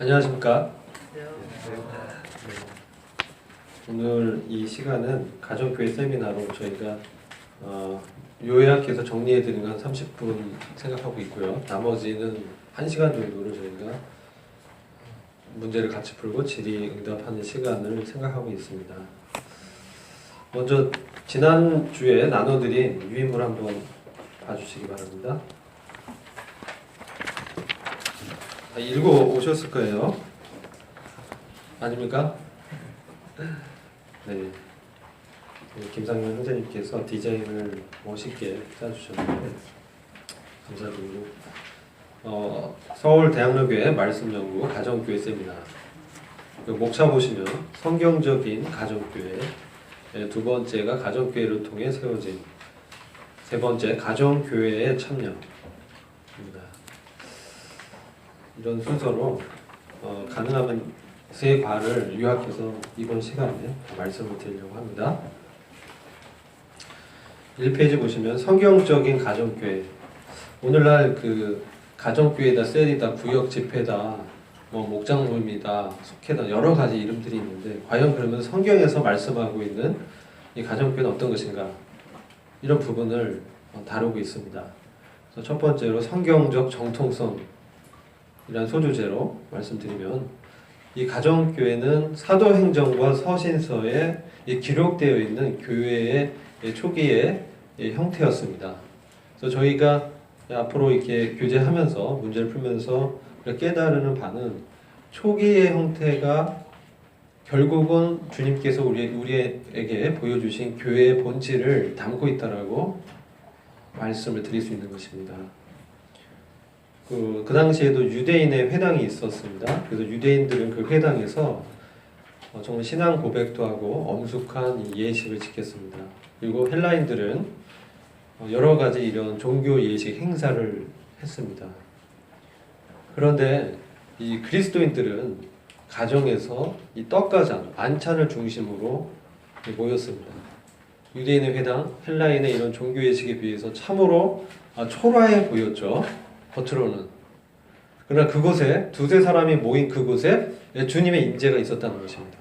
안녕하십니까? 오늘 이 시간은 가정교회 세미나로 저희가 요약해서 정리해드리는 한 30분 생각하고 있고요. 나머지는 1시간 정도를 저희가 문제를 같이 풀고 질의응답하는 시간을 생각하고 있습니다. 먼저 지난주에 나눠드린 유인물 한번 봐주시기 바랍니다. 읽어 오셨을 거예요. 아닙니까? 네. 김상현 형제님께서 디자인을 멋있게 짜주셨는데 감사드리고 서울대학로교회 말씀연구 가정교회 세미나 목차 보시면 성경적인 가정교회, 두 번째가 가정교회를 통해 세워진, 세 번째 가정교회의 참여입니다. 이런 순서로 가능하면 세 과를 요약해서 이번 시간에 말씀을 드리려고 합니다. 1페이지 보시면 성경적인 가정교회. 오늘날 그 가정교회다, 셀이다, 구역 집회다, 목장 모임이다, 속회다, 여러 가지 이름들이 있는데 과연 그러면 성경에서 말씀하고 있는 이 가정교회는 어떤 것인가? 이런 부분을 다루고 있습니다. 그래서 첫 번째로 성경적 정통성 이란 소주제로 말씀드리면 이 가정교회는 사도행전과 서신서에 기록되어 있는 교회의 초기의 형태였습니다. 그래서 저희가 앞으로 이렇게 교제하면서 문제를 풀면서 깨달은 바는 초기의 형태가 결국은 주님께서 우리에게 보여주신 교회의 본질을 담고 있다라고 말씀을 드릴 수 있는 것입니다. 그 당시에도 유대인의 회당이 있었습니다. 그래서 유대인들은 그 회당에서 정말 신앙 고백도 하고 엄숙한 예식을 지켰습니다. 그리고 헬라인들은 여러 가지 이런 종교 예식 행사를 했습니다. 그런데 이 그리스도인들은 가정에서 이 떡가장, 만찬을 중심으로 모였습니다. 유대인의 회당, 헬라인의 이런 종교 예식에 비해서 참으로 초라해 보였죠. 겉으로는. 그러나 그곳에 두세 사람이 모인 그곳에 주님의 임재가 있었다는 것입니다.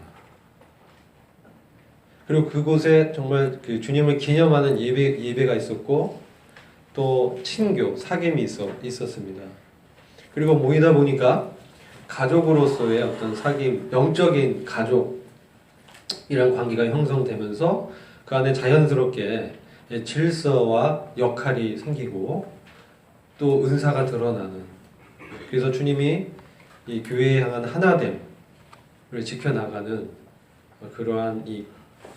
그리고 그곳에 정말 그 주님을 기념하는 예배가 있었고 또 친교, 사귐이 있었습니다. 그리고 모이다 보니까 가족으로서의 어떤 사귐, 영적인 가족이란 관계가 형성되면서 그 안에 자연스럽게 질서와 역할이 생기고 또 은사가 드러나는, 그래서 주님이 이 교회에 향한 하나됨을 지켜나가는 그러한 이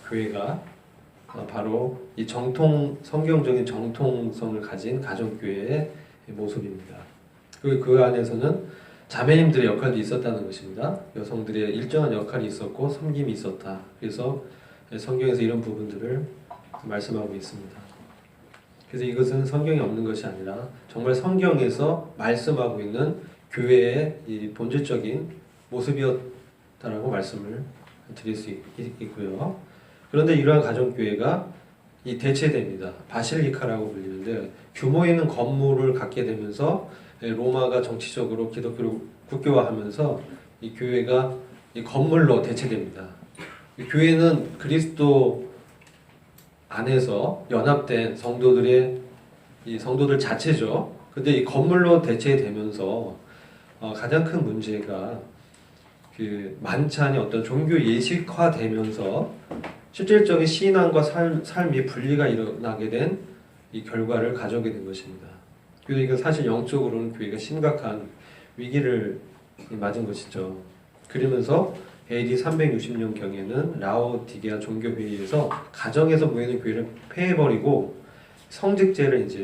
교회가 바로 이 성경적인 정통성을 가진 가정교회의 모습입니다. 그리고 그 안에서는 자매님들의 역할도 있었다는 것입니다. 여성들의 일정한 역할이 있었고 섬김이 있었다. 그래서 성경에서 이런 부분들을 말씀하고 있습니다. 그래서 이것은 성경에 없는 것이 아니라 정말 성경에서 말씀하고 있는 교회의 이 본질적인 모습이었다라고 말씀을 드릴 수 있고요. 그런데 이러한 가정교회가 대체됩니다. 바실리카라고 불리는데 규모 있는 건물을 갖게 되면서 로마가 정치적으로 기독교를 국교화하면서 이 교회가 이 건물로 대체됩니다. 이 교회는 그리스도 안에서 연합된 성도들 자체죠. 근데 이 건물로 대체되면서 가장 큰 문제가 그 만찬이 어떤 종교 예식화되면서 실질적인 신앙과 삶이 분리가 일어나게 된 이 결과를 가져오게 된 것입니다. 그래서 이건 사실 영적으로는 교회가 심각한 위기를 맞은 것이죠. 그러면서 AD 360년경에는 라오디게아 종교회의에서 가정에서 모이는 교회를 폐해버리고 성직제를 이제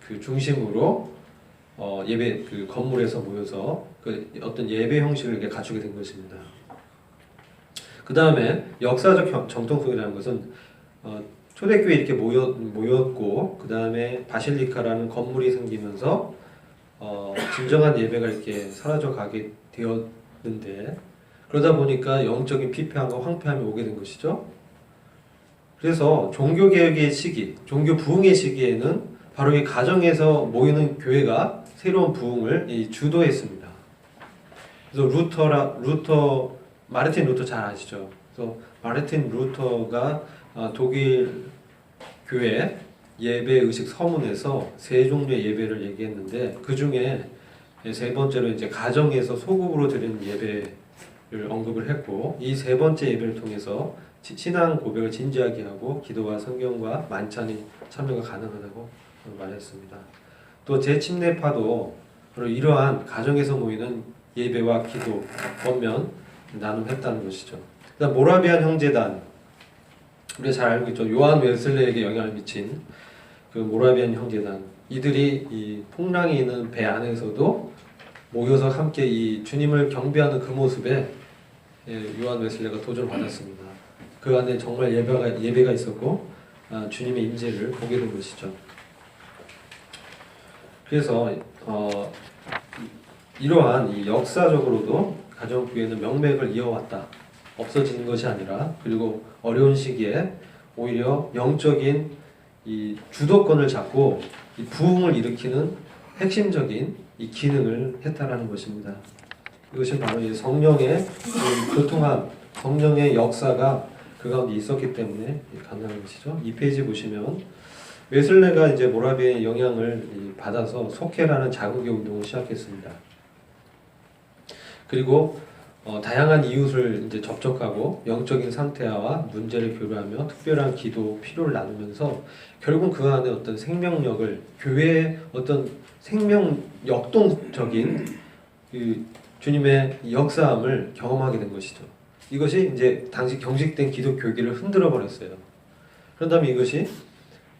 그 중심으로 예배 그 건물에서 모여서 그 어떤 예배 형식을 이렇게 갖추게 된 것입니다. 그 다음에 역사적 정통성이라는 것은 초대교회 이렇게 모였고 그 다음에 바실리카라는 건물이 생기면서 진정한 예배가 이렇게 사라져가게 되었는데 그러다 보니까 영적인 피폐함과 황폐함이 오게 된 것이죠. 그래서 종교개혁의 시기, 종교 부흥의 시기에는 바로 이 가정에서 모이는 교회가 새로운 부흥을 주도했습니다. 그래서 마르틴 루터 잘 아시죠? 그래서 마르틴 루터가 독일 교회 예배 의식 서문에서 세 종류의 예배를 얘기했는데 그 중에 세 번째로 이제 가정에서 소극으로 드리는 예배를 언급을 했고 이 세 번째 예배를 통해서 신앙 고백을 진지하게 하고 기도와 성경과 만찬이 참여가 가능하다고 말했습니다. 또 재침례파도 바로 이러한 가정에서 모이는 예배와 기도, 권면 나눔했다는 것이죠. 그다음 모라비안 형제단 우리가 잘 알고 있죠. 요한 웨슬레에게 영향을 미친 그 모라비안 형제단 이들이 이 풍랑이 있는 배 안에서도 모여서 함께 이 주님을 경배하는 그 모습에 요한 웨슬레가 도전을 받았습니다. 그 안에 정말 예배가 있었고 주님의 임재를 보게 된 것이죠. 그래서 이러한 이 역사적으로도 가정교회는 명맥을 이어왔다. 없어지는 것이 아니라 그리고 어려운 시기에 오히려 영적인 이 주도권을 잡고 이 부흥을 일으키는 핵심적인 이 기능을 했다라는 것입니다. 이것이 바로 이 성령의 교통함, 성령의 역사가 그 가운데 있었기 때문에 가능한 것이죠. 이 페이지 보시면 웨슬레가 이제 모라비의 영향을 받아서 속회라는 자국의 운동을 시작했습니다. 그리고 다양한 이웃을 이제 접촉하고 영적인 상태와 문제를 교류하며 특별한 기도 필요를 나누면서 결국 그 안에 어떤 생명력을 교회의 어떤 생명 역동적인 그 주님의 역사함을 경험하게 된 것이죠. 이것이 이제 당시 경직된 기독 교계를 흔들어 버렸어요. 그런 다음에 이것이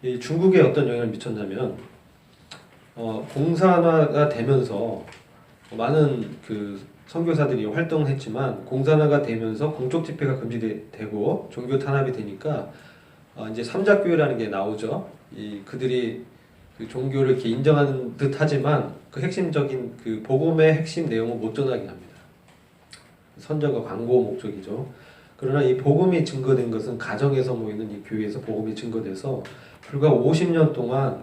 이 중국에 어떤 영향을 미쳤냐면 공산화가 되면서 많은 그 선교사들이 활동했지만 공산화가 되면서 공적 집회가 금지되고 종교 탄압이 되니까 이제 삼자교회라는 게 나오죠. 그들이 그 종교를 이렇게 인정하는 듯하지만 그 핵심적인 그 복음의 핵심 내용을 못 전하게 합니다. 선전과 광고 목적이죠. 그러나 이 복음이 증거된 것은 가정에서 모이는 이 교회에서 복음이 증거돼서 불과 50년 동안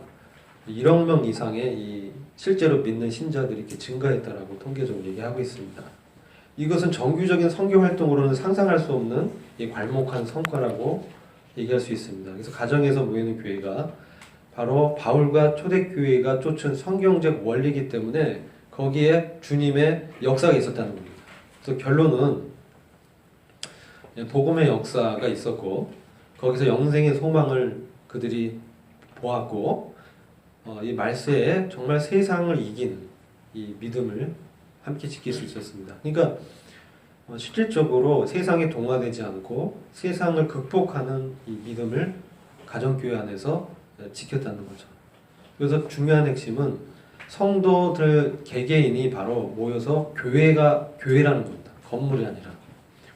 1억 명 이상의 이 실제로 믿는 신자들이 이렇게 증가했다라고 통계적으로 얘기하고 있습니다. 이것은 정규적인 선교 활동으로는 상상할 수 없는 이 괄목한 성과라고 얘기할 수 있습니다. 그래서 가정에서 모이는 교회가 바로 바울과 초대교회가 쫓은 성경적 원리이기 때문에 거기에 주님의 역사가 있었다는 겁니다. 그래서 결론은 복음의 역사가 있었고 거기서 영생의 소망을 그들이 보았고 이 말세에 정말 세상을 이기는 이 믿음을 함께 지킬 수 있었습니다. 그러니까 실질적으로 세상에 동화되지 않고 세상을 극복하는 이 믿음을 가정교회 안에서 지켰다는 거죠. 그래서 중요한 핵심은 성도들 개개인이 바로 모여서 교회라는 겁니다. 건물이 아니라.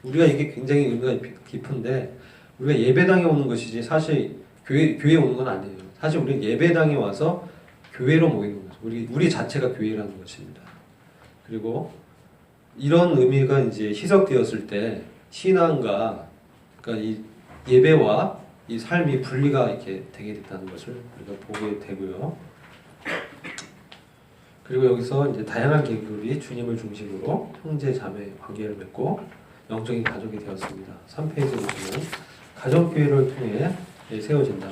우리가 이게 굉장히 의미가 깊은데 우리가 예배당에 오는 것이지 사실 교회에 오는 건 아니에요. 사실 우리는 예배당에 와서 교회로 모이는 거죠. 우리 자체가 교회라는 것입니다. 그리고 이런 의미가 이제 희석되었을 때 신앙과 그러니까 이 예배와 이 삶이 분리가 이렇게 되게 됐다는 것을 우리가 보게 되고요. 그리고 여기서 이제 다양한 계급이 주님을 중심으로 형제 자매 관계를 맺고 영적인 가족이 되었습니다. 3페이지 보시면 가정교회를 통해 세워진다.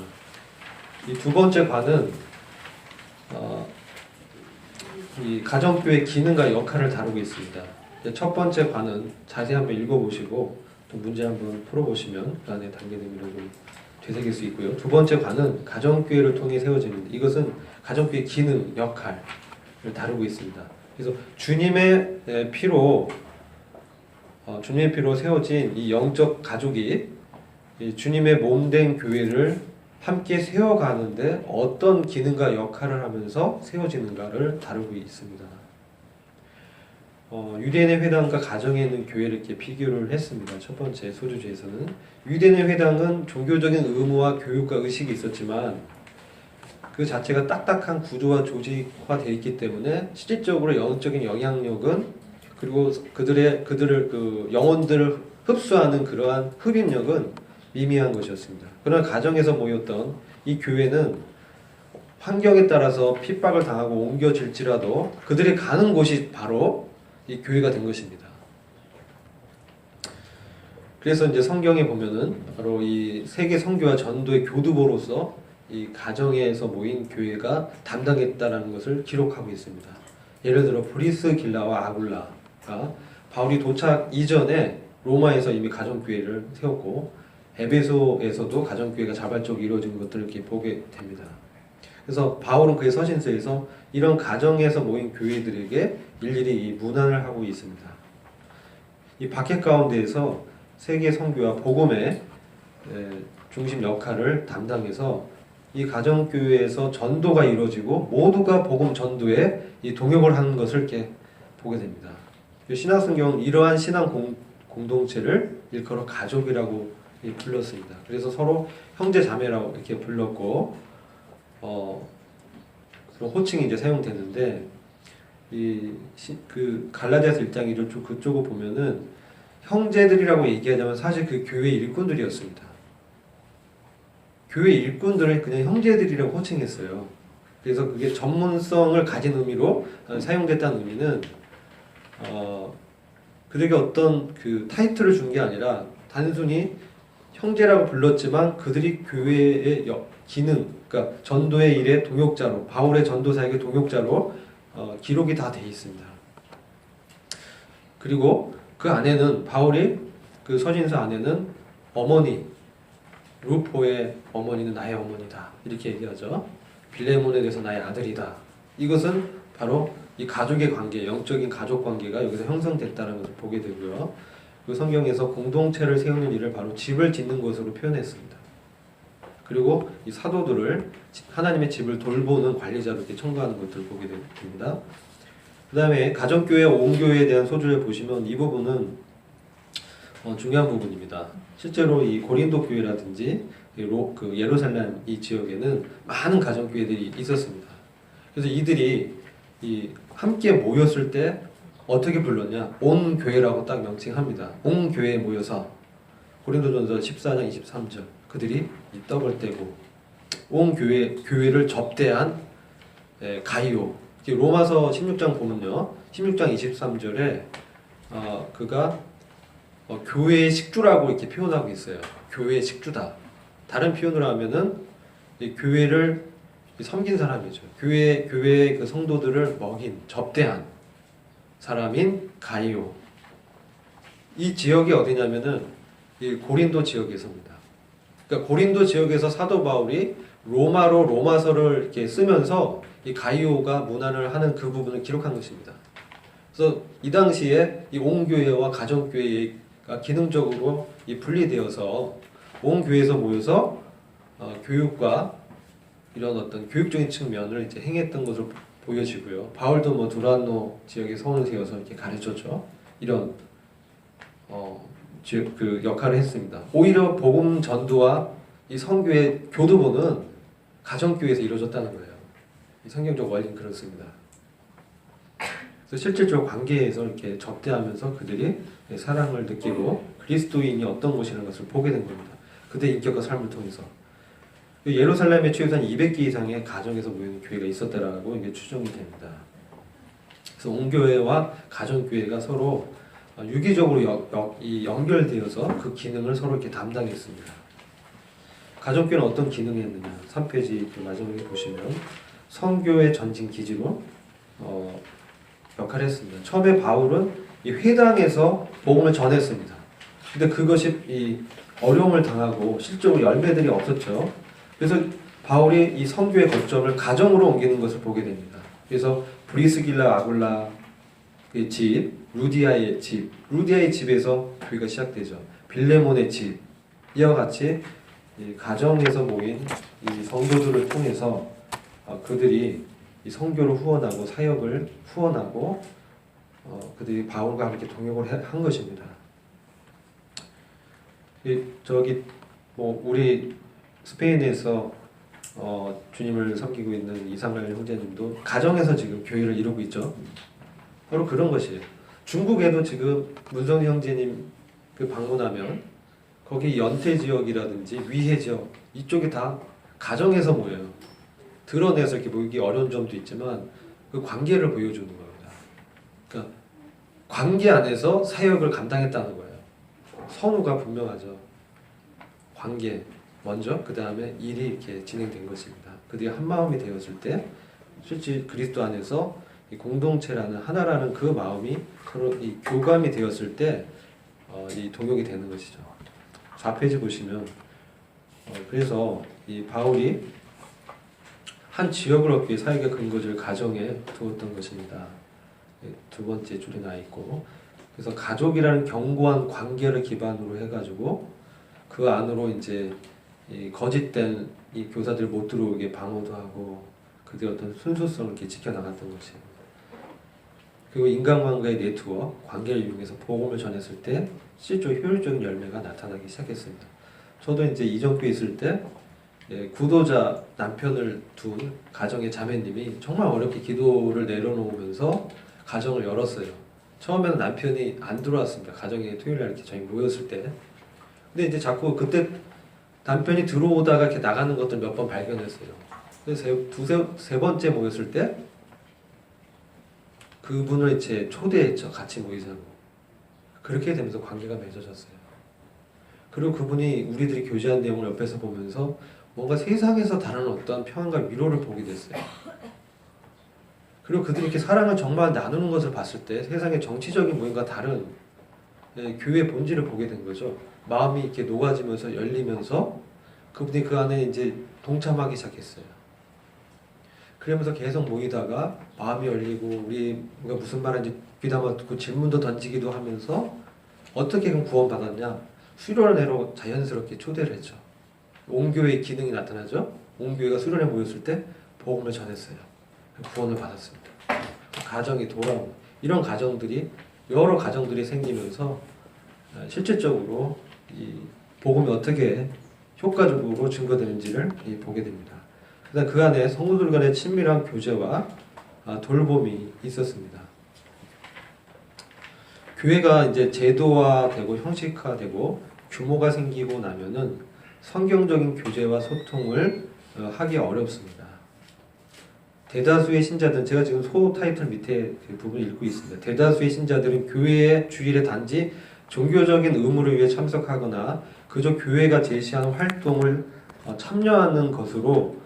이 두 번째 관은 이 가정교회 기능과 역할을 다루고 있습니다. 첫 번째 관은 자세히 한번 읽어보시고 또 문제 한번 풀어보시면 그 안에 단계들을 좀 되새길 수 있고요. 두 번째 관은 가정교회를 통해 세워집니다. 이것은 가정교회 기능, 역할을 다루고 있습니다. 그래서 주님의 피로 세워진 이 영적 가족이 이 주님의 몸된 교회를 함께 세워가는데 어떤 기능과 역할을 하면서 세워지는가를 다루고 있습니다. 유대인의 회당과 가정에 있는 교회를 이렇게 비교를 했습니다. 첫 번째 소주제에서는 유대인의 회당은 종교적인 의무와 교육과 의식이 있었지만 그 자체가 딱딱한 구조와 조직화되어 있기 때문에 실질적으로 영적인 영향력은 그리고 그들을 그 영혼들을 흡수하는 그러한 흡입력은 미미한 것이었습니다. 그러나 가정에서 모였던 이 교회는 환경에 따라서 핍박을 당하고 옮겨질지라도 그들이 가는 곳이 바로 이 교회가 된 것입니다. 그래서 이제 성경에 보면은 바로 이 세계 선교와 전도의 교두보로서 이 가정에서 모인 교회가 담당했다라는 것을 기록하고 있습니다. 예를 들어 브리스길라와 아굴라가 바울이 도착 이전에 로마에서 이미 가정교회를 세웠고 에베소에서도 가정교회가 자발적으로 이루어진 것들을 이렇게 보게 됩니다. 그래서 바울은 그의 서신서에서 이런 가정에서 모인 교회들에게 일일이 이 문안을 하고 있습니다. 이 박해 가운데에서 세계 선교와 복음의 중심 역할을 담당해서 이 가정교회에서 전도가 이루어지고 모두가 복음 전도에 이 동역을 하는 것을 이렇게 보게 됩니다. 신약성경은 이러한 신앙 공동체를 일컬어 가족이라고 불렀습니다. 그래서 서로 형제 자매라고 이렇게 불렀고 그런 호칭이 이제 사용되는데 그 갈라디아서 1장 1절 그쪽을 보면은 형제들이라고 얘기하자면 사실 그 교회 일꾼들이었습니다. 교회 일꾼들을 그냥 형제들이라고 호칭했어요. 그래서 그게 전문성을 가진 의미로 사용됐다는 의미는 그들에게 어떤 그 타이틀을 준 게 아니라 단순히 형제라고 불렀지만 그들이 교회의 기능, 그러니까 전도의 일의 동역자로, 바울의 전도 사역의 동역자로 기록이 다 돼 있습니다. 그리고 그 안에는 바울이 그 서신서 안에는 어머니, 루포의 어머니는 나의 어머니다 이렇게 얘기하죠. 빌레몬에 대해서 나의 아들이다. 이것은 바로 이 가족의 관계, 영적인 가족 관계가 여기서 형성됐다는 것을 보게 되고요. 그 성경에서 공동체를 세우는 일을 바로 집을 짓는 것으로 표현했습니다. 그리고 이 사도들을 하나님의 집을 돌보는 관리자로 이렇게 청구하는 것들을 보게 됩니다. 그 다음에 가정교회, 온교회에 대한 소주를 보시면 이 부분은 중요한 부분입니다. 실제로 이 고린도 교회라든지 그 예루살렘 이 지역에는 많은 가정교회들이 있었습니다. 그래서 이들이 이 함께 모였을 때 어떻게 불렀냐? 온 교회라고 딱 명칭합니다. 온 교회에 모여서 고린도전서 14장 23절 그들이 이 떡을 떼고 온 교회를 접대한 가이오. 로마서 16장 보면요. 16장 23절에 그가 교회의 식주라고 이렇게 표현하고 있어요. 교회의 식주다. 다른 표현으로 하면은 이 교회를 섬긴 사람이죠. 교회의 그 성도들을 먹인, 접대한 사람인 가이오. 이 지역이 어디냐면은 이 고린도 지역에서입니다. 그러니까 고린도 지역에서 사도 바울이 로마로 로마서를 이렇게 쓰면서 이 가이오가 문안을 하는 그 부분을 기록한 것입니다. 그래서 이 당시에 이 온교회와 가정교회가 기능적으로 이 분리되어서 온교회에서 모여서 교육과 이런 어떤 교육적인 측면을 이제 행했던 것으로 보여지고요. 바울도 뭐 두란노 지역에 성을 세워서 이렇게 가르쳤죠. 이런 그 역할을 했습니다. 오히려 복음 전도와 이 선교의 교두보는 가정교회에서 이루어졌다는 거예요. 이 성경적 원리는 그렇습니다. 그래서 실질적으로 관계에서 이렇게 접대하면서 그들이 사랑을 느끼고 그리스도인이 어떤 것이라는 것을 보게 된 겁니다. 그들의 인격과 삶을 통해서. 예루살렘에 최소한 200개 이상의 가정에서 모이는 교회가 있었다라고 이게 추정이 됩니다. 그래서 온교회와 가정교회가 서로 유기적으로 연결되어서 그 기능을 서로 이렇게 담당했습니다. 가정교회는 어떤 기능을 했느냐? 3페이지 그 마지막에 보시면 선교의 전진 기지로 역할을 했습니다. 처음에 바울은 이 회당에서 복음을 전했습니다. 근데 그것이 이 어려움을 당하고 실제로 열매들이 없었죠. 그래서 바울이 이 선교의 거점을 가정으로 옮기는 것을 보게 됩니다. 그래서 브리스길라 아굴라의 집, 루디아의 집에서 교회가 시작되죠. 빌레몬의 집, 이와 같이 이 가정에서 모인 이 성도들을 통해서 그들이 이 선교를 후원하고 사역을 후원하고 그들이 바울과 함께 동역을 한 것입니다. 저기 뭐 우리 스페인에서 주님을 섬기고 있는 이상랄 형제님도 가정에서 지금 교회를 이루고 있죠. 바로 그런 것이에요. 중국에도 지금 문성 형제님 그 방문하면 거기 연태 지역이라든지 위해 지역 이쪽이 다 가정에서 모여요. 드러내서 이렇게 보이기 어려운 점도 있지만 그 관계를 보여주는 겁니다. 그러니까 관계 안에서 사역을 감당했다는 거예요. 선우가 분명하죠. 관계 먼저, 그 다음에 일이 이렇게 진행된 것입니다. 그들이 한 마음이 되었을 때 실제 그리스도 안에서 이 공동체라는 하나라는 그 마음이 서로 이 교감이 되었을 때 이 동역이 되는 것이죠. 4페이지 보시면 그래서 이 바울이 한 지역을 얻기 위해 사역의 근거지를 가정에 두었던 것입니다. 두 번째 줄에 나 있고, 그래서 가족이라는 견고한 관계를 기반으로 해가지고 그 안으로 이제 이 거짓된 이 교사들 못 들어오게 방어도 하고 그들의 어떤 순수성을 이렇게 지켜나갔던 것이에요. 그리고 인간관계의 네트워크, 관계를 이용해서 복음을 전했을 때 실제로 효율적인 열매가 나타나기 시작했습니다. 저도 이제 이전교회 있을 때 구도자 남편을 둔 가정의 자매님이 정말 어렵게 기도를 내려놓으면서 가정을 열었어요. 처음에는 남편이 안 들어왔습니다. 가정에 토요일날 이렇게 저희 모였을 때. 근데 이제 자꾸 그때 남편이 들어오다가 이렇게 나가는 것들 몇 번 발견했어요. 그래서 세 번째 모였을 때 그분을 이제 초대했죠. 같이 모이자고. 그렇게 되면서 관계가 맺어졌어요. 그리고 그분이 우리들이 교제한 내용을 옆에서 보면서 뭔가 세상에서 다른 어떠한 평안과 위로를 보게 됐어요. 그리고 그들이 이렇게 사랑을 정말 나누는 것을 봤을 때 세상의 정치적인 모임과 다른 교회의 본질을 보게 된 거죠. 마음이 이렇게 녹아지면서 열리면서 그분이 그 안에 이제 동참하기 시작했어요. 그러면서 계속 모이다가 마음이 열리고 우리가 무슨 말인지 귀담아 듣고 질문도 던지기도 하면서 어떻게 그럼 구원받았냐? 수련회로 자연스럽게 초대를 했죠. 옹교회의 기능이 나타나죠. 옹교회가 수련회 모였을 때 복음을 전했어요. 구원을 받았습니다. 가정이 돌아오는 이런 가정들이 여러 가정들이 생기면서 실질적으로 이 복음이 어떻게 효과적으로 증거되는지를 보게 됩니다. 그다음 그 안에 성도들 간의 친밀한 교제와 돌봄이 있었습니다. 교회가 이제 제도화되고 형식화되고 규모가 생기고 나면은 성경적인 교제와 소통을 하기 어렵습니다. 대다수의 신자들은 제가 지금 소 타이틀 밑에 그 부분을 읽고 있습니다. 대다수의 신자들은 교회의 주일에 단지 종교적인 의무를 위해 참석하거나 그저 교회가 제시하는 활동을 참여하는 것으로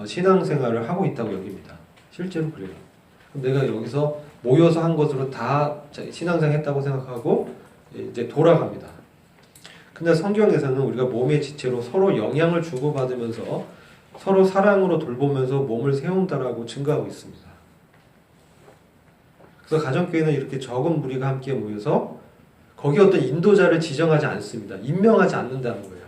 신앙생활을 하고 있다고 여깁니다. 실제로 그래요. 내가 여기서 모여서 한 것으로 다 신앙생활 했다고 생각하고 이제 돌아갑니다. 근데 성경에서는 우리가 몸의 지체로 서로 영향을 주고받으면서 서로 사랑으로 돌보면서 몸을 세운다라고 증거하고 있습니다. 그래서 가정교회는 이렇게 적은 무리가 함께 모여서 거기 어떤 인도자를 지정하지 않습니다. 임명하지 않는다는 거예요.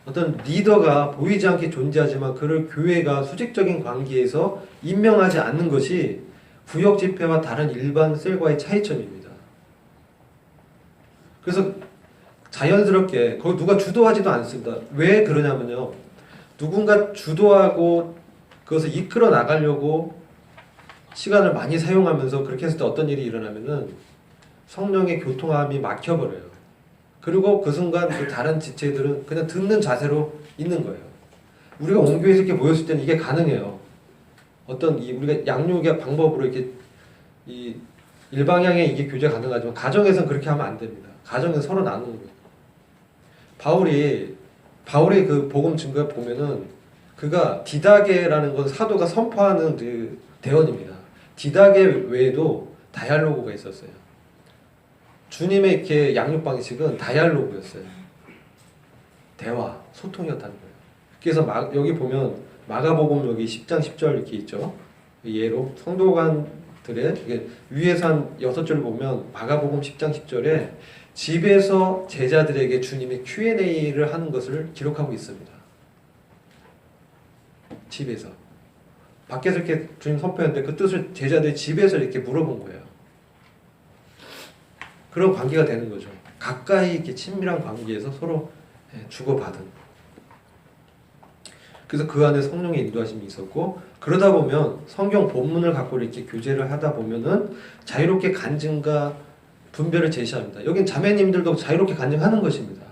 어떤 리더가 보이지 않게 존재하지만 그를 교회가 수직적인 관계에서 임명하지 않는 것이 구역 집회와 다른 일반 셀과의 차이점입니다. 그래서 자연스럽게 거기 누가 주도하지도 않습니다. 왜 그러냐면요. 누군가 주도하고 그것을 이끌어 나가려고 시간을 많이 사용하면서 그렇게 했을 때 어떤 일이 일어나면은 성령의 교통함이 막혀버려요. 그리고 그 순간 그 다른 지체들은 그냥 듣는 자세로 있는 거예요. 우리가 옹교에서 이렇게 모였을 때는 이게 가능해요. 어떤 우리가 양육의 방법으로 이렇게 이 일방향에 이게 교제가 가능하지만 가정에서는 그렇게 하면 안 됩니다. 가정에서 서로 나누는 거예요. 바울의 그 복음 증거 보면은 그가 디다게라는 건 사도가 선포하는 그 대언입니다. 디다게 외에도 다이알로그가 있었어요. 주님의 이렇게 양육 방식은 다이알로그였어요. 대화, 소통이었다는 거예요. 그래서 여기 보면 마가복음 여기 10장 10절 이렇게 있죠. 예로 성도관들의 위에서 한 6절 보면 마가복음 10장 10절에 집에서 제자들에게 주님이 Q&A를 하는 것을 기록하고 있습니다. 집에서. 밖에서 이렇게 주님 선포했는데 그 뜻을 제자들이 집에서 이렇게 물어본 거예요. 그런 관계가 되는 거죠. 가까이 이렇게 친밀한 관계에서 서로 주고받은. 그래서 그 안에 성령의 인도하심이 있었고 그러다 보면 성경 본문을 갖고 이렇게 교제를 하다 보면은 자유롭게 간증과 분별을 제시합니다. 여긴 자매님들도 자유롭게 간증하는 것입니다.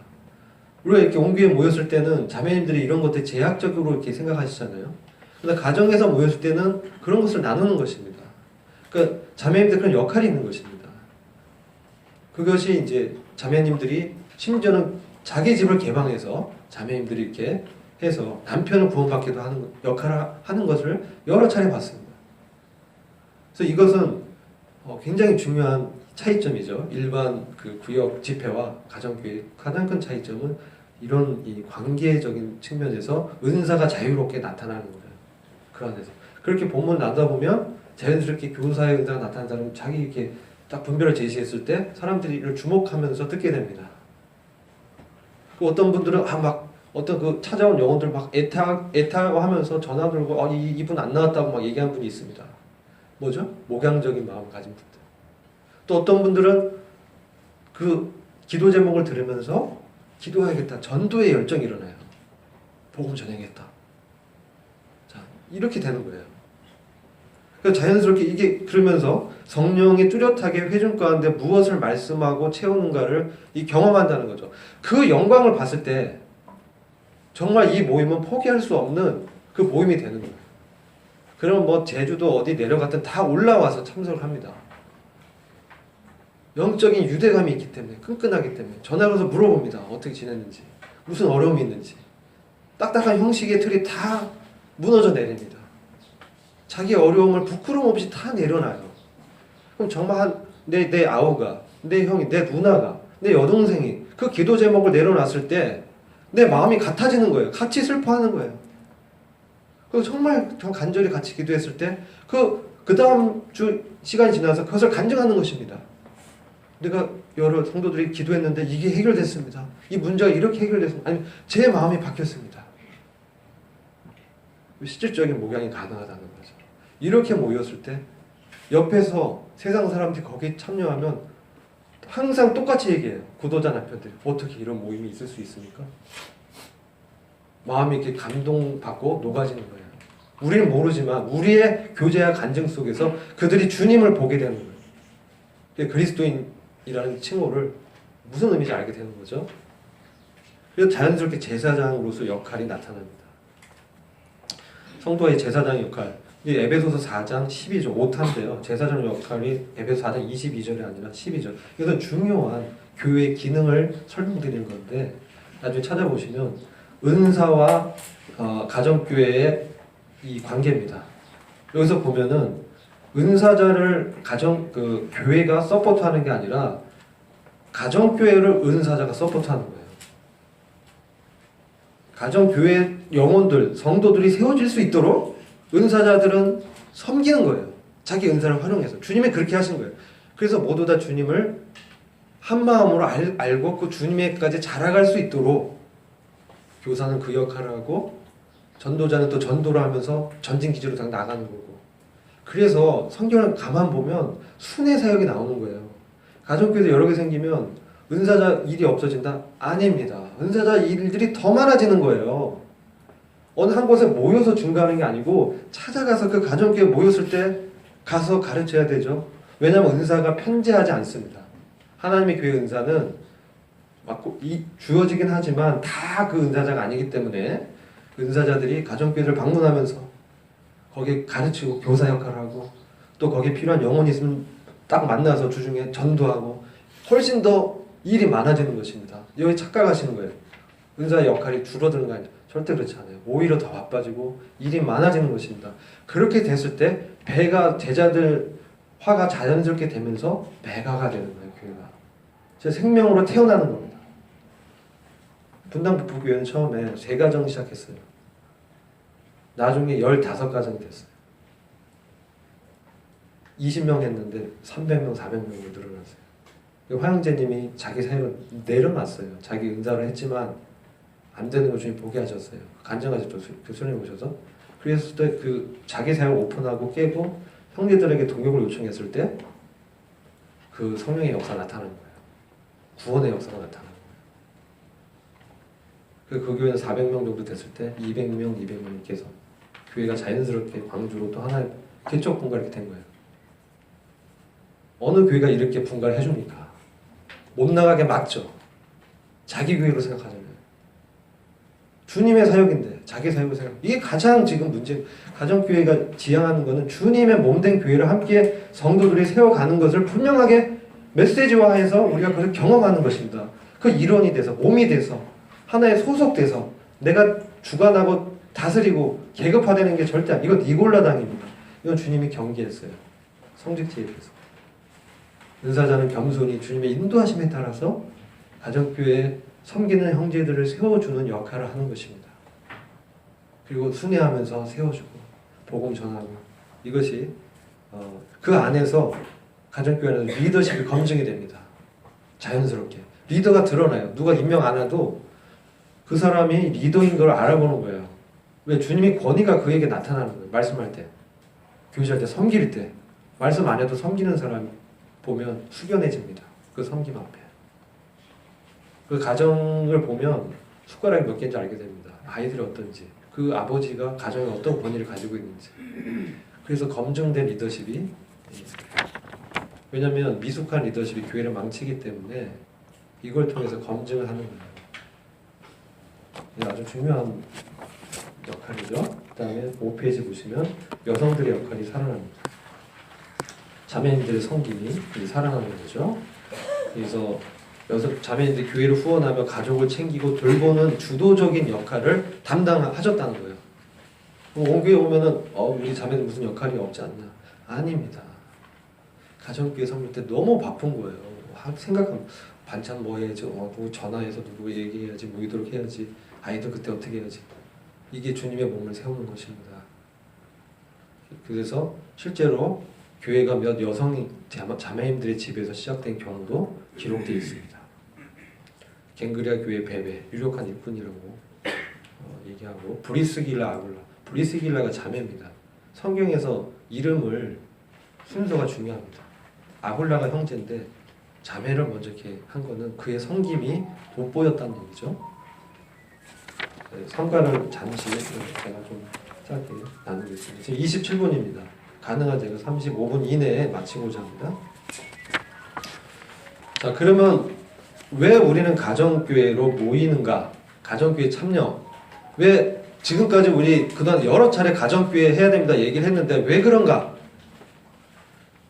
우리가 이렇게 옹교에 모였을 때는 자매님들이 이런 것들 제약적으로 이렇게 생각하시잖아요. 그런데 가정에서 모였을 때는 그런 것을 나누는 것입니다. 그러니까 자매님들 그런 역할이 있는 것입니다. 그것이 이제 자매님들이 심지어는 자기 집을 개방해서 자매님들이 이렇게 해서 남편을 구원받기도 하는 역할을 하는 것을 여러 차례 봤습니다. 그래서 이것은 굉장히 중요한 차이점이죠. 일반 그 구역 집회와 가정교회 가장 큰 차이점은 이런 이 관계적인 측면에서 은사가 자유롭게 나타나는 거예요. 그 안에서 그렇게 본문 나누다 보면 자연스럽게 교사의 은사가 나타나는 사람은 자기 이렇게 딱 분별을 제시했을 때 사람들이 이를 주목하면서 듣게 됩니다. 그 어떤 분들은 막 어떤 그 찾아온 영혼들 막 애타하면서 전화 들고 이분 안 나왔다고 막 얘기하는 분이 있습니다. 뭐죠? 목양적인 마음 가진 분들. 또 어떤 분들은 그 기도 제목을 들으면서 기도해야겠다. 전도의 열정이 일어나요. 복음 전해야겠다. 자, 이렇게 되는 거예요. 그러니까 자연스럽게 이게 그러면서 성령이 뚜렷하게 회중 가운데 무엇을 말씀하고 채우는가를 경험한다는 거죠. 그 영광을 봤을 때 정말 이 모임은 포기할 수 없는 그 모임이 되는 거예요. 그럼 뭐 제주도 어디 내려갔든 다 올라와서 참석을 합니다. 영적인 유대감이 있기 때문에, 끈끈하기 때문에 전화 걸어서 물어봅니다. 어떻게 지냈는지, 무슨 어려움이 있는지. 딱딱한 형식의 틀이 다 무너져 내립니다. 자기 어려움을 부끄러움 없이 다 내려놔요. 그럼 정말 내 아우가, 내 형이, 내 누나가, 내 여동생이 그 기도 제목을 내려놨을 때 내 마음이 같아지는 거예요. 같이 슬퍼하는 거예요. 그 정말 간절히 같이 기도했을 때 그 다음 주 시간이 지나서 그것을 간증하는 것입니다. 내가 여러 성도들이 기도했는데 이게 해결됐습니다. 이 문제가 이렇게 해결됐습니다. 아니, 제 마음이 바뀌었습니다. 실질적인 목양이 가능하다는 거죠. 이렇게 모였을 때 옆에서 세상 사람들이 거기에 참여하면 항상 똑같이 얘기해요. 구도자 남편들이 어떻게 이런 모임이 있을 수 있습니까? 마음이 이렇게 감동받고 녹아지는 거예요. 우리는 모르지만 우리의 교제와 간증 속에서 그들이 주님을 보게 되는 거예요. 그리스도인이라는 칭호를 무슨 의미인지 알게 되는 거죠. 그래서 자연스럽게 제사장으로서 역할이 나타납니다. 성도의 제사장 역할, 에베소서 4장 12절 5탄인데요. 제사장 역할이 에베소 4장 22절이 아니라 12절. 이것은 중요한 교회의 기능을 설명드리는 건데 나중에 찾아보시면 은사와 가정교회의 이 관계입니다. 여기서 보면은 은사자를 교회가 서포트하는 게 아니라 가정교회를 은사자가 서포트하는 거예요. 가정교회 영혼들, 성도들이 세워질 수 있도록 은사자들은 섬기는 거예요. 자기 은사를 활용해서. 주님이 그렇게 하신 거예요. 그래서 모두 다 주님을 한 마음으로 알고 그 주님에까지 자라갈 수 있도록 교사는 그 역할을 하고 전도자는 또 전도를 하면서 전진기지로 나가는 거고. 그래서 성경을 가만 보면 순회 사역이 나오는 거예요. 가정교회에서 여러 개 생기면 은사자 일이 없어진다? 아닙니다. 은사자 일들이 더 많아지는 거예요. 어느 한 곳에 모여서 증가하는 게 아니고 찾아가서 그 가정교회 모였을 때 가서 가르쳐야 되죠. 왜냐하면 은사가 편재하지 않습니다. 하나님의 교회 은사는 주어지긴 하지만 다 그 은사자가 아니기 때문에 은사자들이 가정교회를 방문하면서 거기에 가르치고 교사 역할을 하고 또 거기에 필요한 영혼이 있으면 딱 만나서 주중에 전도하고 훨씬 더 일이 많아지는 것입니다. 여기 착각하시는 거예요. 은사의 역할이 줄어드는 거 아니에요. 절대 그렇지 않아요. 오히려 더 바빠지고 일이 많아지는 것입니다. 그렇게 됐을 때 제자들 화가 자연스럽게 되면서 배가가 되는 거예요. 교회가. 제 생명으로 태어나는 겁니다. 분당북부교회는 처음에 3가정 시작했어요. 나중에 15가정이 됐어요. 20명 했는데 300명, 400명으로 늘어났어요. 화영재님이 자기 사역을 내려놨어요. 자기 은사를 했지만 안 되는 걸 주님 보게 하셨어요. 간증하셨죠. 교수님 오셔서. 그랬을 때 그 자기 사역을 오픈하고 깨고 형제들에게 동역을 요청했을 때 그 성령의 역사가 나타나는 거예요. 구원의 역사가 나타나는 거예요. 그 교회는 400명 정도 됐을 때 200명, 200명께서 교회가 자연스럽게 광주로 또 하나의 개척 분가 이렇게 된 거예요. 어느 교회가 이렇게 분가를 해줍니까? 못 나가게 막죠. 자기 교회로 생각하잖아요. 주님의 사역인데 자기 사역을 생각. 이게 가장 지금 문제. 가정교회가 지향하는 것은 주님의 몸된 교회를 함께 성도들이 세워가는 것을 분명하게 메시지화해서 우리가 그걸 경험하는 것입니다. 그 일원이 돼서 몸이 돼서 하나에 소속돼서 내가 주관하고 다스리고 계급화되는 게 절대 아니에요. 이건 니골라당입니다. 이건 주님이 경계했어요. 성직자에 대해서. 은사자는 겸손히 주님의 인도하심에 따라서 가정교회에 섬기는 형제들을 세워주는 역할을 하는 것입니다. 그리고 순회하면서 세워주고 복음 전하고 이것이 그 안에서 가정교회는 리더십이 검증이 됩니다. 자연스럽게 리더가 드러나요. 누가 임명 안 해도 그 사람이 리더인 걸 알아보는 거예요. 왜? 주님이 권위가 그에게 나타나는 거예요. 말씀할 때, 교제할 때, 섬길 때 말씀 안 해도 섬기는 사람 보면 숙연해집니다. 그 섬김 앞에. 그 가정을 보면 숟가락이 몇 개인지 알게 됩니다. 아이들이 어떤지, 그 아버지가 가정에 어떤 권위를 가지고 있는지. 그래서 검증된 리더십이, 왜냐하면 미숙한 리더십이 교회를 망치기 때문에 이걸 통해서 검증을 하는 거예요. 아주 중요한 역할이죠. 그 다음에 5페이지 보시면 여성들의 역할이 살아납니다. 자매님들의 섬김이 살아나는 거죠. 그래서 자매님들이 교회를 후원하며 가족을 챙기고 돌보는 주도적인 역할을 담당하셨다는 거예요. 온교회 오면은 우리 자매들 무슨 역할이 없지 않나? 아닙니다. 가정교회 섬길 때 너무 바쁜 거예요. 생각하면 반찬 뭐 해야지, 누구 전화해서 누구 얘기해야지, 모이도록 해야지, 아이들 그때 어떻게 해야지. 이게 주님의 몸을 세우는 것입니다. 그래서 실제로 교회가 몇 여성 자매님들의 집에서 시작된 경우도 기록되어 있습니다. 갱그리아 교회 베베, 유력한 일꾼이라고 얘기하고, 브리스길라 아굴라, 브리스길라가 자매입니다. 성경에서 이름을 순서가 중요합니다. 아굴라가 형제인데 자매를 먼저 이렇게 한 거는 그의 섬김이 돋보였다는 얘기죠. 성과를 잠시 제가 좀 짧게 나누겠습니다. 지금 27분입니다. 가능한 제가 35분 이내에 마치고자 합니다. 자, 그러면 왜 우리는 가정교회로 모이는가? 가정교회 참여. 왜 지금까지 우리 그동안 여러 차례 가정교회 해야 됩니다 얘기를 했는데 왜 그런가?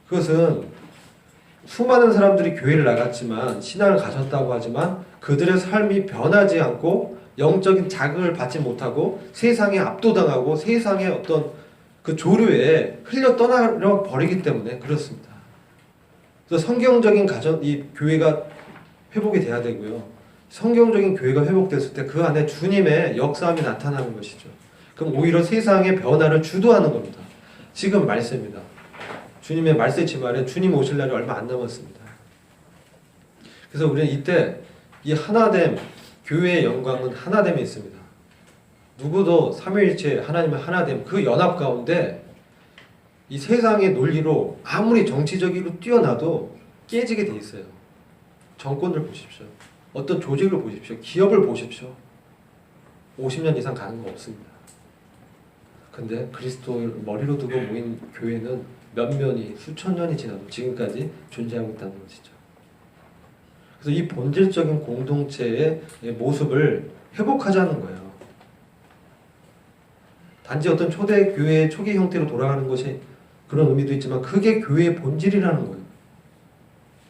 그것은 수많은 사람들이 교회를 나갔지만 신앙을 가졌다고 하지만 그들의 삶이 변하지 않고 영적인 자극을 받지 못하고 세상에 압도당하고 세상의 어떤 그 조류에 흘려 떠나려 버리기 때문에 그렇습니다. 그래서 성경적인 이 교회가 회복이 돼야 되고요. 성경적인 교회가 회복됐을 때 그 안에 주님의 역사함이 나타나는 것이죠. 그럼 오히려 세상의 변화를 주도하는 겁니다. 지금 말씀입니다. 주님의 말세치 말에 주님 오실 날이 얼마 안 남았습니다. 그래서 우리는 이때 이 하나됨, 교회의 영광은 하나됨에 있습니다. 누구도 삼위일체 하나님의 하나됨, 그 연합 가운데 이 세상의 논리로 아무리 정치적으로 뛰어나도 깨지게 돼 있어요. 정권을 보십시오. 어떤 조직을 보십시오. 기업을 보십시오. 50년 이상 가는 거 없습니다. 근데 그리스도를 머리로 두고 모인 교회는 몇 년이 수천 년이 지나도 지금까지 존재하고 있다는 것이죠. 그래서 이 본질적인 공동체의 모습을 회복하자는 거예요. 단지 어떤 초대 교회의 초기 형태로 돌아가는 것이 그런 의미도 있지만 그게 교회의 본질이라는 거예요.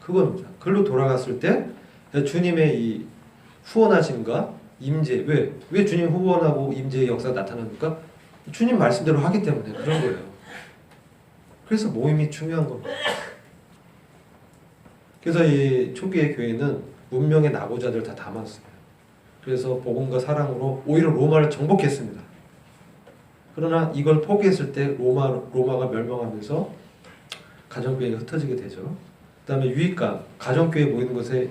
그겁니다. 그걸로 돌아갔을 때 주님의 이 후원하심과 임재, 왜 주님 후원하고 임재의 역사가 나타납니까? 주님 말씀대로 하기 때문에 그런 거예요. 그래서 모임이 중요한 겁니다. 그래서 이 초기의 교회는 문명의 낙오자들 다 담았어요. 그래서 복음과 사랑으로 오히려 로마를 정복했습니다. 그러나 이걸 포기했을 때 로마가 멸망하면서 가정교회가 흩어지게 되죠. 그 다음에 유익감, 가정교회에 모이는 것에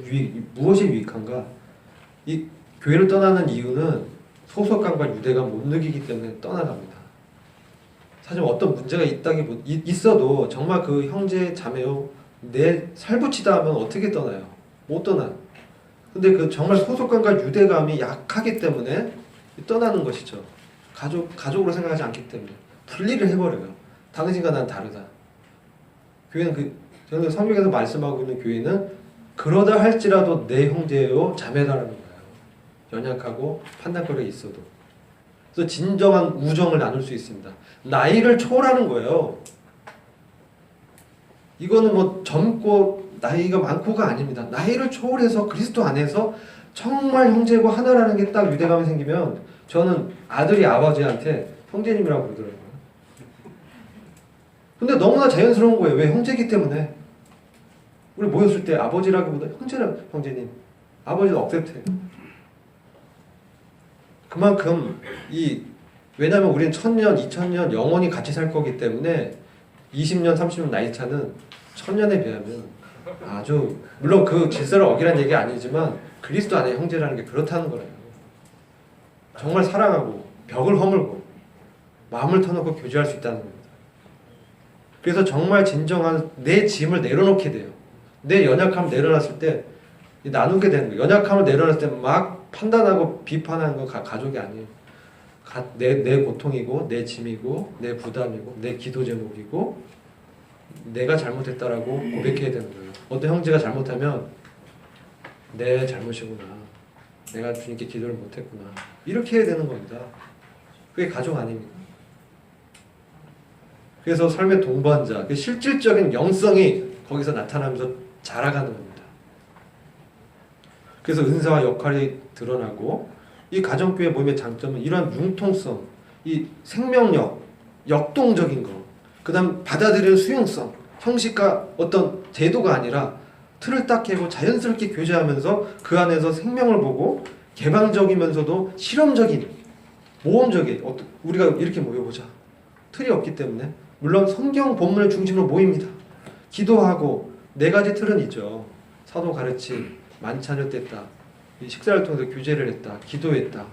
무엇이 유익한가? 이 교회를 떠나는 이유는 소속감과 유대감 못 느끼기 때문에 떠나갑니다. 사실 어떤 문제가 있어도 정말 그 형제 자매요 내 살붙이다 하면 어떻게 떠나요? 못 떠나요. 근데 그 정말 소속감과 유대감이 약하기 때문에 떠나는 것이죠. 가족으로 생각하지 않기 때문에 분리를 해버려요. 당신과 난 다르다. 교회는 저는 성경에서 말씀하고 있는 교회는 그러다 할지라도 내 형제요 자매다라는 거예요. 연약하고 판단거리가 있어도. 그래서 진정한 우정을 나눌 수 있습니다. 나이를 초월하는 거예요. 이거는 뭐 젊고 나이가 많고가 아닙니다. 나이를 초월해서 그리스도 안에서 정말 형제고 하나라는 게 딱 유대감이 생기면 저는 아들이 아버지한테 형제님이라고 부르더라고요. 근데 너무나 자연스러운 거예요. 왜? 형제이기 때문에. 우리 모였을 때 아버지라기보다 형제님. 아버지도 억셉트해요. 그만큼 왜냐하면 우리는 1000년, 2000년 영원히 같이 살 거기 때문에 20년, 30년 나이 차는 1000년에 비하면 아주 물론 그 질서를 어기란 얘기 아니지만 그리스도 안에 형제라는 게 그렇다는 거예요. 정말 사랑하고 벽을 허물고 마음을 터놓고 교제할 수 있다는 겁니다. 그래서 정말 진정한 내 짐을 내려놓게 돼요. 내 연약함을 내려놨을 때 나누게 되는 거예요. 연약함을 내려놨을 때 막 판단하고 비판하는 거 가족이 아니에요. 내 고통이고 내 짐이고 내 부담이고 내 기도 제목이고 내가 잘못했다라고 고백해야 되는 거예요. 어떤 형제가 잘못하면 내 잘못이구나. 내가 주님께 기도를 못했구나. 이렇게 해야 되는 겁니다. 그게 가족 아닙니까? 그래서 삶의 동반자, 그 실질적인 영성이 거기서 나타나면서 자라가는 겁니다. 그래서 은사와 역할이 드러나고 이 가정교회 모임의 장점은 이러한 융통성, 이 생명력, 역동적인 거, 그 다음 받아들이는 수용성, 형식과 어떤 제도가 아니라 틀을 딱 깨고 자연스럽게 교제하면서 그 안에서 생명을 보고 개방적이면서도 실험적인, 모험적인, 우리가 이렇게 모여보자. 틀이 없기 때문에 물론 성경 본문을 중심으로 모입니다. 기도하고 네 가지 틀은 있죠. 사도 가르침, 만찬을 뗐다, 식사를 통해서 교제를 했다, 기도했다,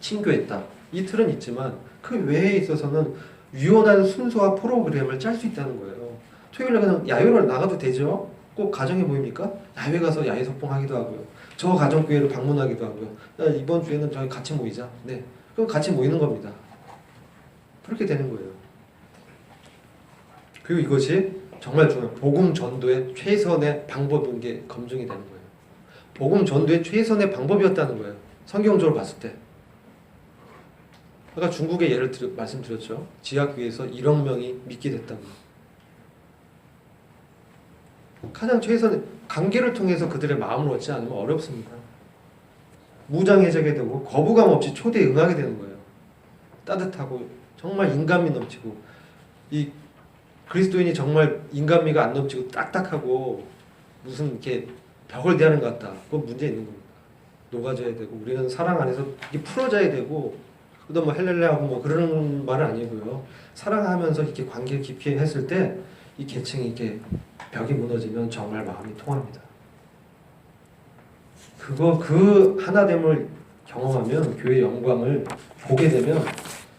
친교했다. 이 틀은 있지만 그 외에 있어서는 유연한 순서와 프로그램을 짤 수 있다는 거예요. 토요일에 그냥 야외로 나가도 되죠. 꼭 가정에 모입니까? 야외 가서 야외 석봉하기도 하고요. 저 가정교회를 방문하기도 하고요. 이번 주에는 저희 같이 모이자. 네, 그럼 같이 모이는 겁니다. 그렇게 되는 거예요. 그리고 이것이 정말 중요한 복음 전도의 최선의 방법인 게 검증이 되는 거예요. 복음 전도의 최선의 방법이었다는 거예요. 성경적으로 봤을 때. 아까 중국의 예를 말씀드렸죠. 지하교회에서 1억 명이 믿게 됐다고. 가장 최선의 관계를 통해서 그들의 마음을 얻지 않으면 어렵습니다. 무장해제게 되고 거부감 없이 초대에 응하게 되는 거예요. 따뜻하고 정말 인간미 넘치고 이 그리스도인이 정말 인간미가 안 넘치고 딱딱하고 무슨 이렇게 벽을 대하는 것 같다. 그건 문제 있는 겁니다. 녹아져야 되고 우리는 사랑 안에서 이게 풀어져야 되고 그다음 뭐 헬렐레하고 뭐 그러는 말은 아니고요. 사랑하면서 이렇게 관계를 깊이 했을 때 이 계층이 이렇게 벽이 무너지면 정말 마음이 통합니다. 그 하나됨을 경험하면 교회의 영광을 보게 되면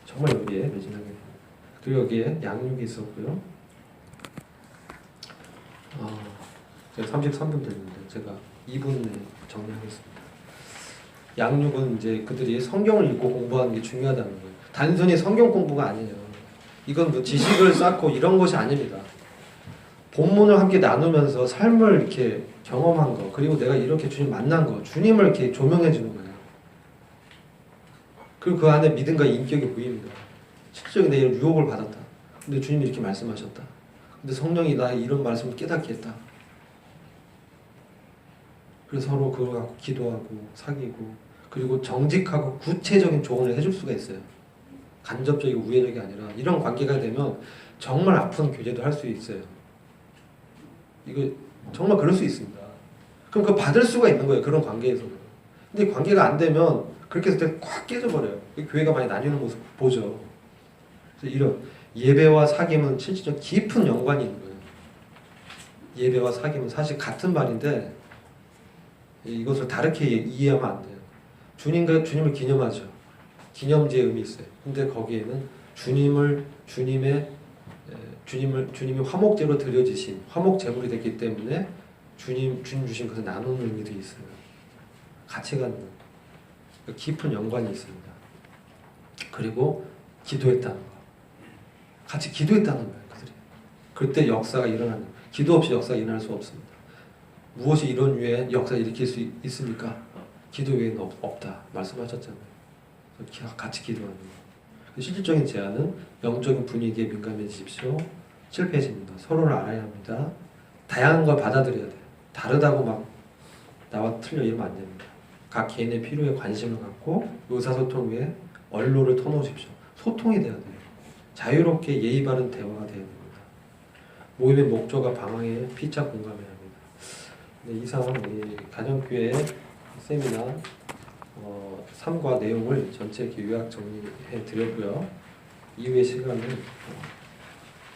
정말 여기에 매진하게 됩니다. 그리고 여기에 양육이 있었고요. 제가 33분 됐는데 제가 2분에 정리하겠습니다. 양육은 이제 그들이 성경을 읽고 공부하는 게 중요하다는 거예요. 단순히 성경 공부가 아니에요. 이건 뭐 지식을 쌓고 이런 것이 아닙니다. 본문을 함께 나누면서 삶을 이렇게 경험한 거, 그리고 내가 이렇게 주님 만난 거, 주님을 이렇게 조명해 주는 거예요. 그리고 그 안에 믿음과 인격이 보입니다. 실제로 내가 이런 유혹을 받았다. 근데 주님이 이렇게 말씀하셨다. 근데 성령이 나의 이런 말씀을 깨닫게 했다. 그래서 서로 그걸 갖고 기도하고 사귀고 그리고 정직하고 구체적인 조언을 해줄 수가 있어요. 간접적이고 우회적이 아니라 이런 관계가 되면 정말 아픈 교제도 할 수 있어요. 이거 정말 그럴 수 있습니다. 그럼 그거 받을 수가 있는 거예요. 그런 관계에서는. 근데 관계가 안 되면 그렇게 했을 때 꽉 깨져버려요. 교회가 많이 나뉘는 모습 보죠. 그래서 이런 예배와 사귐은 실질적 깊은 연관이 있는 거예요. 예배와 사귐은 사실 같은 말인데 이것을 다르게 이해하면 안 돼요. 주님을 기념하죠. 기념제의 의미 있어요. 근데 거기에는 주님이 화목제로 드려지신 화목 제물이 됐기 때문에 주님 주신 것을 나누는 의미도 있어요. 같이 가는 깊은 연관이 있습니다. 그리고 기도했다는 거. 같이 기도했다는 거예요. 그들이. 그때 역사가 일어나는 거예요. 기도 없이 역사가 일어날 수 없습니다. 무엇이 이런 유의 역사를 일으킬 수 있습니까? 기도 외에는 없다. 말씀하셨잖아요. 같이 기도하는 거. 실질적인 제안은 영적인 분위기에 민감해지십시오. 실패해집니다. 서로를 알아야 합니다. 다양한 걸 받아들여야 돼요. 다르다고 막 나와 틀려 이러면 안 됩니다. 각 개인의 필요에 관심을 갖고 의사소통 위해 언로를 터놓으십시오. 소통이 돼야 돼요. 자유롭게 예의 바른 대화가 돼야 됩니다. 모임의 목적과 방향에 피차 공감해야 합니다. 네, 이상 이 가정교회 세미나 3과 내용을 전체 이렇게 요약 정리해 드렸고요. 이후의 시간은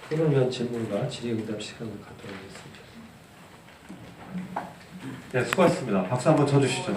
토론을 위한 질문과 질의응답 시간을 갖도록 하겠습니다. 네, 수고하셨습니다. 박수 한번 쳐주시죠.